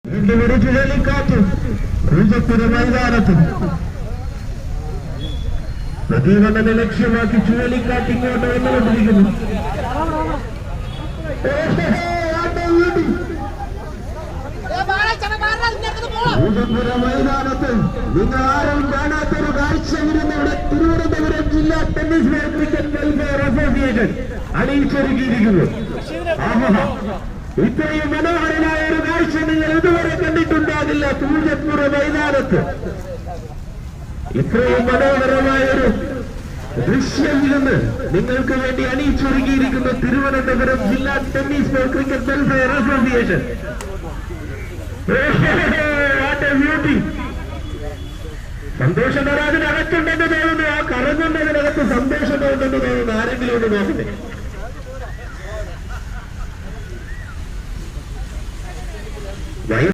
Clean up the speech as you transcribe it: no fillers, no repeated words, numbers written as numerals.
ഒരു ചുഴലിക്കാറ്റ് പൂജപ്പുര മൈതാനത്ത് പ്രതിഭടനെ ലക്ഷ്യമാക്കി ചുഴലിക്കാറ്റ് ഇങ്ങോട്ട് വന്നുകൊണ്ടിരിക്കുന്നു. പൂജപ്പുര മൈതാനത്ത് നിങ്ങൾ ആരും കാണാത്തൊരു കാഴ്ച വരുന്നവിടെ തിരുവനന്തപുരം ജില്ലാ ടെന്നീസ് ക്രിക്കറ്റ് വെൽഫെയർ അസോസിയേഷൻ അണിയിച്ചൊരുക്കിയിരിക്കുന്നു. ഇത്രയും മനോഹരമായ ഒരു കാഴ്ച നിങ്ങൾ ഇതുവരെ കണ്ടിട്ടുണ്ടാകില്ല. പൂജപ്പുര മൈതാനത്ത് ഇത്രയും മനോഹരമായ ഒരു ദൃശ്യം ഇരുന്ന് നിങ്ങൾക്ക് വേണ്ടി അണിയിച്ചൊരുക്കിയിരിക്കുന്ന തിരുവനന്തപുരം ജില്ലാ ടെന്നീസ് ക്രിക്കറ്റ് വെൽഫെയർ അസോസിയേഷൻ. സന്തോഷം വരാതിനകത്തുണ്ടെന്ന് തോന്നുന്നു. ആ കറങ്ങുന്നതിനകത്ത് സന്തോഷം തോന്നുന്നു. ആരെങ്കിലും ഒന്ന് നോക്കട്ടെ.